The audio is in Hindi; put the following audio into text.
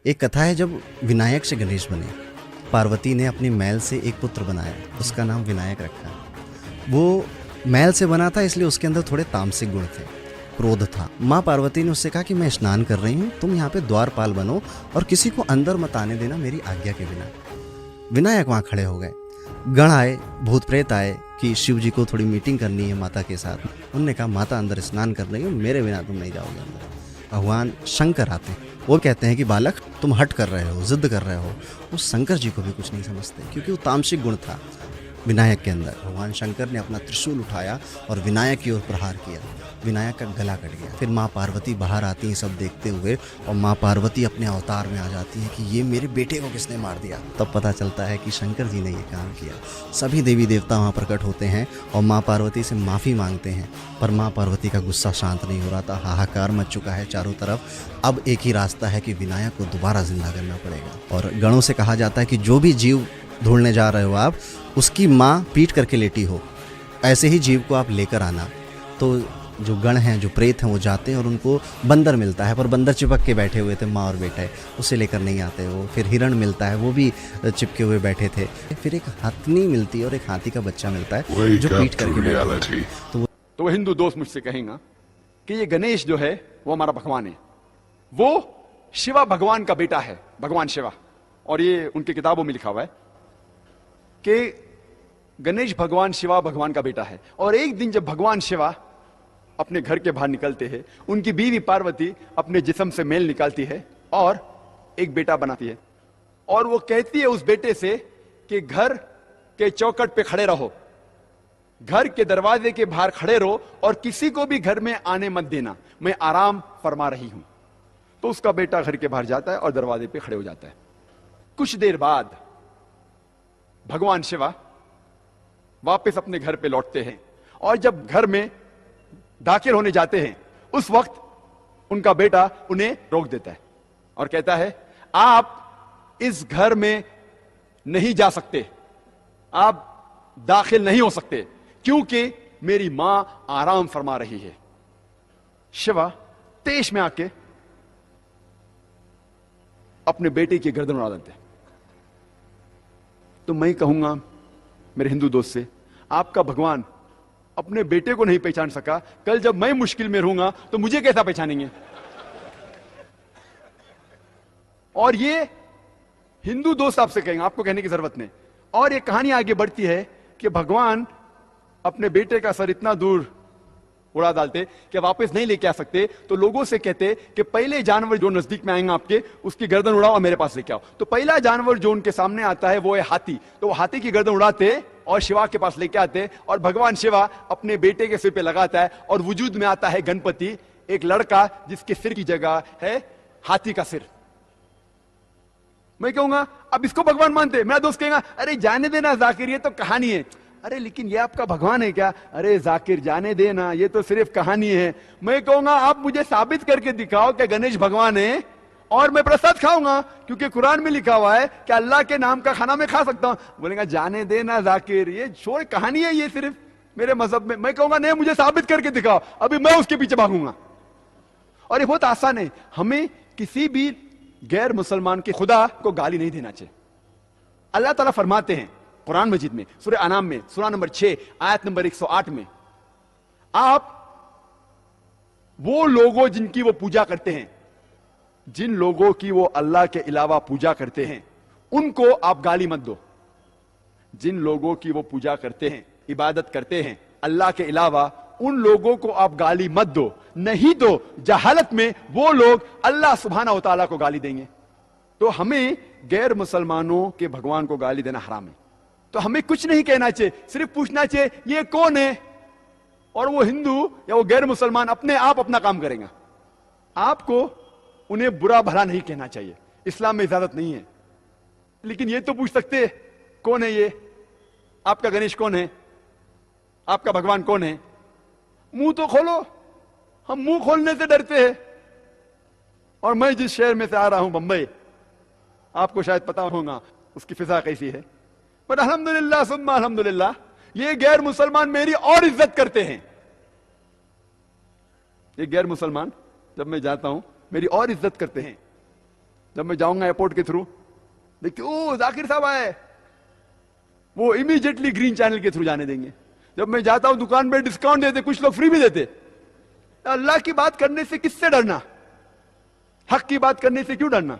एक कथा है, जब विनायक से गणेश बने, पार्वती ने अपनी मैल से एक पुत्र बनाया, उसका नाम विनायक रखा। वो मैल से बना था इसलिए उसके अंदर थोड़े तामसिक गुण थे, क्रोध था। माँ पार्वती ने उससे कहा कि मैं स्नान कर रही हूँ, तुम यहाँ पे द्वारपाल बनो और किसी को अंदर मत आने देना मेरी आज्ञा के बिना। विनायक वहाँ खड़े हो गए। गण आए, भूत प्रेत आए कि शिव जी को थोड़ी मीटिंग करनी है माता के साथ। उनने कहा माता अंदर स्नान कर रही हो, मेरे बिना तुम नहीं जाओगे अंदर। भगवान शंकर आते हैं, वो कहते हैं कि बालक तुम हट कर रहे हो, जिद कर रहे हो। वो शंकर जी को भी कुछ नहीं समझते क्योंकि वो तामसिक गुण था विनायक के अंदर। भगवान शंकर ने अपना त्रिशूल उठाया और विनायक की ओर प्रहार किया। विनायक का गला कट गया। फिर माँ पार्वती बाहर आती हैं सब देखते हुए, और माँ पार्वती अपने अवतार में आ जाती है कि ये मेरे बेटे को किसने मार दिया। तब पता चलता है कि शंकर जी ने ये काम किया। सभी देवी देवता वहाँ प्रकट होते हैं और माँ पार्वती से माफ़ी मांगते हैं, पर माँ पार्वती का गुस्सा शांत नहीं हो रहा था। हाहाकार मच चुका है चारों तरफ। अब एक ही रास्ता है कि विनायक को दोबारा जिंदा करना पड़ेगा। और गणों से कहा जाता है कि जो भी जीव ढूंढने जा रहे हो आप, उसकी माँ पीट करके लेटी हो, ऐसे ही जीव को आप लेकर आना। तो जो गण हैं, जो प्रेत हैं, वो जाते हैं और उनको बंदर मिलता है, पर बंदर चिपक के बैठे हुए थे, माँ और बेटा, उसे लेकर नहीं आते वो। फिर हिरण मिलता है, वो भी चिपके हुए बैठे थे। फिर एक हाथनी मिलती है और एक हाथी का बच्चा मिलता है जो पीट करके बैठे। तो वो हिंदू दोस्त मुझसे कहेगा कि ये गणेश जो है वो हमारा भगवान है, वो शिवा भगवान का बेटा है, भगवान शिवा। और ये उनकी किताबों में लिखा हुआ है कि गणेश भगवान शिवा भगवान का बेटा है। और एक दिन जब भगवान शिवा अपने घर के बाहर निकलते हैं, उनकी बीवी पार्वती अपने जिस्म से मेल निकालती है और एक बेटा बनाती है। और वो कहती है उस बेटे से कि घर के चौखट पे खड़े रहो, घर के दरवाजे के बाहर खड़े रहो और किसी को भी घर में आने मत देना, मैं आराम फरमा रही हूं। तो उसका बेटा घर के बाहर जाता है और दरवाजे पे खड़े हो जाता है। कुछ देर बाद भगवान शिवा वापस अपने घर पे लौटते हैं और जब घर में दाखिल होने जाते हैं, उस वक्त उनका बेटा उन्हें रोक देता है और कहता है आप इस घर में नहीं जा सकते, आप दाखिल नहीं हो सकते क्योंकि मेरी मां आराम फरमा रही है। शिवा तेज में आके अपने बेटे की गर्दन उड़ा देते हैं। तो मैं कहूंगा मेरे हिंदू दोस्त से, आपका भगवान अपने बेटे को नहीं पहचान सका, कल जब मैं मुश्किल में रहूंगा तो मुझे कैसा पहचानेंगे। और ये हिंदू दोस्त आपसे कहेंगे, आपको कहने की जरूरत नहीं। और ये कहानी आगे बढ़ती है कि भगवान अपने बेटे का सर इतना दूर उड़ा डालते कि वापस नहीं लेके आ सकते, तो लोगों से कहते कि पहले जानवर जो नजदीक में आएंगे आपके, उसकी गर्दन उड़ाओ और मेरे पास लेके आओ। तो पहला जानवर जो उनके सामने आता है वो है हाथी। तो वो हाथी की गर्दन उड़ाते और शिवा के पास लेके आते और भगवान शिवा अपने बेटे के सिर पे लगाता है और वजूद में आता है गणपति, एक लड़का जिसके सिर की जगह है हाथी का सिर। मैं कहूंगा अब इसको भगवान मानते, मेरा दोस्त कहेगा अरे जाने देना जाकिर, ये तो कहानी है। अरे लेकिन ये आपका भगवान है क्या? अरे जाकिर जाने देना, ये तो सिर्फ कहानी है। मैं कहूंगा आप मुझे साबित करके दिखाओ कि गणेश भगवान है और मैं प्रसाद खाऊंगा, क्योंकि कुरान में लिखा हुआ है कि अल्लाह के नाम का खाना मैं खा सकता हूं। बोलेगा जाने देना जाकिर, ये छोड़ कहानी है, ये सिर्फ मेरे मजहब में। मैं कहूंगा नहीं, मुझे साबित करके दिखाओ, अभी मैं उसके पीछे भागूंगा। और ये बहुत आसान है, हमें किसी भी गैर मुसलमान के खुदा को गाली नहीं देना चाहिए। अल्लाह ताला फरमाते हैं कुरान मजीद में, सूरह अनाम में, सूरा नंबर 6 आयत नंबर 108 में, आप वो लोगों जिनकी वो पूजा करते हैं, जिन लोगों की वो अल्लाह के अलावा पूजा करते हैं, उनको आप गाली मत दो। जिन लोगों की वो पूजा करते हैं, इबादत करते हैं अल्लाह के अलावा, उन लोगों को आप गाली मत दो, नहीं दो जहालत में वो लोग अल्लाह सुब्हाना व तआला को गाली देंगे। तो हमें गैर मुसलमानों के भगवान को गाली देना हराम है। तो हमें कुछ नहीं कहना चाहिए, सिर्फ पूछना चाहिए ये कौन है, और वो हिंदू या वो गैर मुसलमान अपने आप अपना काम करेंगे। आपको उन्हें बुरा भला नहीं कहना चाहिए, इस्लाम में इजाजत नहीं है। लेकिन ये तो पूछ सकते कौन है ये, आपका गणेश कौन है, आपका भगवान कौन है? मुंह तो खोलो। हम मुंह खोलने से डरते हैं। और मैं जिस शहर में से आ रहा हूं, बंबई, आपको शायद पता होगा उसकी फिजा कैसी है, पर अल्हम्दुलिल्लाह सुम्मा अल्हम्दुलिल्लाह, ये गैर मुसलमान मेरी और इज्जत करते हैं। ये गैर मुसलमान जब मैं जाता हूं मेरी और इज्जत करते हैं। जब मैं जाऊंगा एयरपोर्ट के थ्रू, देखिए ओ जाकिर साहब आए, वो इमीडिएटली ग्रीन चैनल के थ्रू जाने देंगे। जब मैं जाता हूं दुकान में डिस्काउंट देते, कुछ लोग फ्री भी देते। अल्लाह की बात करने से किससे डरना, हक की बात करने से क्यों डरना।